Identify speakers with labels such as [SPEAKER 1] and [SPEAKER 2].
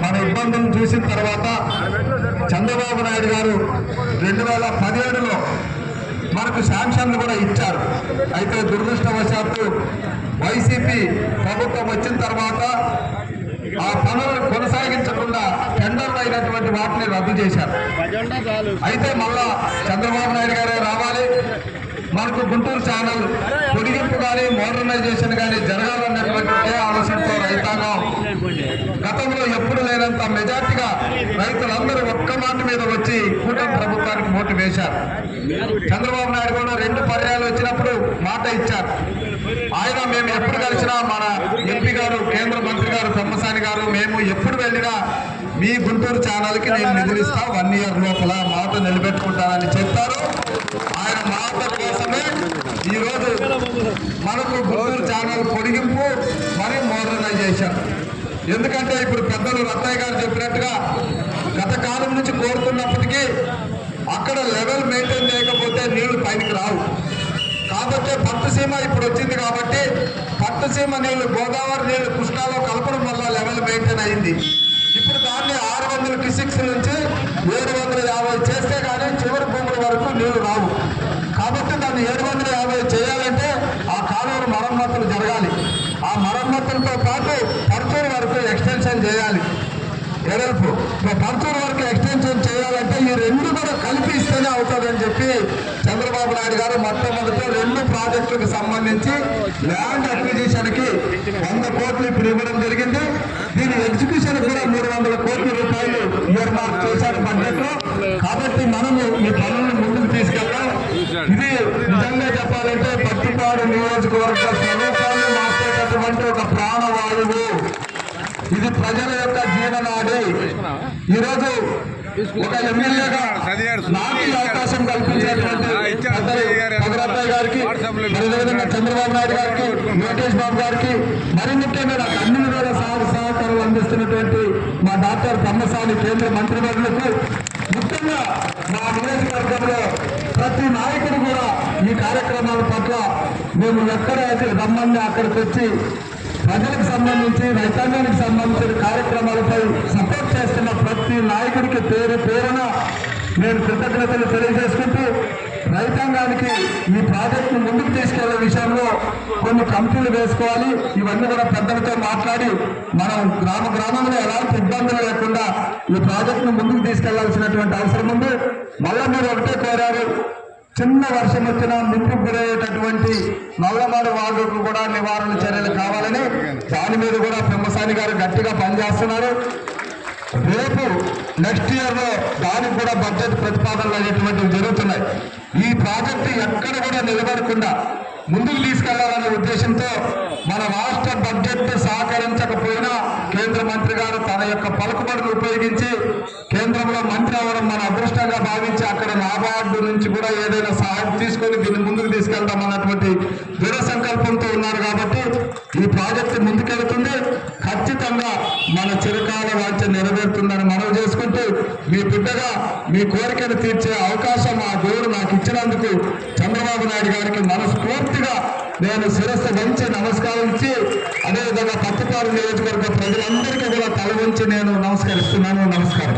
[SPEAKER 1] మన ఇబ్బందులను చూసిన తర్వాత చంద్రబాబు నాయుడు గారు 2017లో మనకు శాంక్షన్లు కూడా ఇచ్చారు. అయితే దురదృష్టవశాత్తు వైసీపీ ప్రభుత్వం వచ్చిన తర్వాత ఆ పనులను కొనసాగించకుండా టెండర్లు అయినటువంటి వాటిని రద్దు చేశారు. అయితే మళ్ళా చంద్రబాబు నాయుడు గారే రావాలి, మనకు గుంటూరు ఛానల్ పొడిగింపు కానీ మోడర్నైజేషన్ కానీ జరగాలన్నటువంటి ఆలోచనతో రైతాంగం గతంలో ఎప్పుడు లేనంత మెజార్టీగా రైతులందరూ ఒక్క మాట మీద వచ్చి కూటమి ప్రభుత్వానికి ఓటు వేశారు. చంద్రబాబు నాయుడు కూడా 2 పర్యాలు వచ్చినప్పుడు మాట ఇచ్చారు. ఆయన మేము ఎప్పుడు కలిసినా మన ఎంపీ గారు, కేంద్ర మంత్రి గారు తమ్మసాని గారు, మేము ఎప్పుడు వెళ్ళినా మీ గుంటూరు ఛానల్కి నేను నిధులు ఇస్తా 1 ఇయర్ లోపల మాట నిలబెట్టుకుంటానని చెప్తారు. ఆయన మాట కోసమే ఈరోజు మనకు గుంటూరు ఛానల్ పొడిగింపు మరియు మోడర్నైజేషన్. ఎందుకంటే ఇప్పుడు పెద్దలు రత్తయ్య గారు చెప్పినట్టుగా గత కాలం నుంచి కోరుతున్నప్పటికీ అక్కడ లెవెల్ మెయింటైన్ చేయకపోతే నీళ్లు పైకి రావు. కాబట్టి పట్టుసీమ ఇప్పుడు వచ్చింది కాబట్టి పట్టుసీమ నీళ్లు గోదావరి నీళ్లు కృష్ణాలో కలపడం వల్ల లెవెల్ మెయింటైన్ అయింది. ఇప్పుడు దాన్ని 600 క్యూసెక్స్ నుంచి 750 చేస్తే కానీ చివరి భూముల వరకు నీళ్లు రావు. కాబట్టి దాన్ని 750 చేయాలంటే ఆ కాలువల మరమ్మతులు జరగాలి. ఆ మరమ్మతులతో పాటు పర్చూరు వరకు ఎక్స్టెన్షన్ చేయాలి. ఎడల్పు పర్చూరు వరకు ఎక్స్టెన్షన్ చేయాలంటే ఈ 2 కూడా కలిపి ఇస్తేనే అవుతుందని చెప్పి చంద్రబాబు నాయుడు గారు మొట్టమొదటి 2 ప్రాజెక్టులకు సంబంధించి ల్యాండ్ అక్విజిషన్కి 100 కోట్లు ఇప్పుడు ఇవ్వడం జరిగింది. దీని ఎగ్జిక్యూషన్ కూడా 300 కోట్ల రూపాయలు ఇయర్ మార్క్ చేశారు బడ్జెట్లో. కాబట్టి మనము ఈ పనులను ముందుకు తీసుకెళ్తాం. ఇది నిజంగా చెప్పాలంటే పత్తిపాడు నియోజకవర్గ స్వరూపాన్ని మార్చేటటువంటి ఒక ప్రాణవాయువు. ఇది ప్రజల యొక్క జీవనాడి. ఈరోజు ఒక ఎమ్మెల్యేగా నాకు అవకాశం కల్పించినటువంటి భద్రతయ్య గారికి, అదేవిధంగా చంద్రబాబు నాయుడు గారికి, లోకేష్ బాబు గారికి, మరి ముఖ్యంగా నాకు అన్ని విధాల సహకారాలు అందిస్తున్నటువంటి మా డాక్టర్ తమ్మసాని కేంద్ర మంత్రివర్యులకు, ముఖ్యంగా మా నియోజకవర్గంలో ప్రతి నాయకుడు కూడా ఈ కార్యక్రమాల పట్ల మేము ఎక్కడ రమ్మని అక్కడికి వచ్చి ప్రజలకు సంబంధించి రైతాంగానికి సంబంధించిన కార్యక్రమాలపై సపోర్ట్ చేస్తున్న ప్రతి నాయకుడికి పేరు పేరున నేను కృతజ్ఞతలు తెలియజేసుకుంటూ రైతాంగానికి ఈ ప్రాజెక్టును ముందుకు తీసుకెళ్లే విషయంలో కొన్ని కమిటీలు వేసుకోవాలి. ఇవన్నీ కూడా పెద్దలతో మాట్లాడి మనం గ్రామంలో ఎలాంటి ఇబ్బందులు లేకుండా ఈ ప్రాజెక్టును ముందుకు తీసుకెళ్లాల్సినటువంటి అవసరం ఉంది. మళ్ళా మీరు ఒకటే కోరారు, చిన్న వర్షం వచ్చినా ముందుకు గురయ్యేటటువంటి నల్లమాడు వాగుకు కూడా నివారణ చర్యలు కావాలని దాని మీద కూడా పెమ్మసాని గారు గట్టిగా పనిచేస్తున్నారు. రేపు నెక్స్ట్ ఇయర్లో దానికి కూడా బడ్జెట్ ప్రతిపాదనలు అనేటువంటివి జరుగుతున్నాయి. ఈ ప్రాజెక్టు ఎక్కడ కూడా నిలబడకుండా ముందుకు తీసుకెళ్లాలనే ఉద్దేశంతో మన రాష్ట్ర బడ్జెట్ సహకరించకపోయినా కేంద్ర మంత్రి గారు తన యొక్క పలుకుబడిని ఉపయోగించి కేంద్రంలో మంత్రి అవ్వడం మన అదృష్టంగా భావించి అక్కడ నాబార్డు నుంచి కూడా ఏదైనా సహాయం తీసుకొని దీన్ని ముందుకు తీసుకెళ్తామన్నటువంటి దృఢ సంకల్పంతో ఉన్నారు. కాబట్టి ఈ ప్రాజెక్టు ముందుకెళ్తుంది. ఖచ్చితంగా మన చిరకాల వాంఛ నెరవేరుతుందని మనవి చేసుకుంటూ మీ బిడ్డగా మీ కోరికను తీర్చే అవకాశం ఆ దేవుడు నాకు ఇచ్చినందుకు చంద్రబాబు నాయుడు గారికి మనస్ఫూర్తిగా నేను శిరస్సు వంచి నమస్కారం ఇచ్చి, అదేవిధంగా పత్తిపాడు నియోజకవర్గ ప్రజలందరికీ కూడా తల వంచి నేను నమస్కరిస్తున్నాను. నమస్కారం.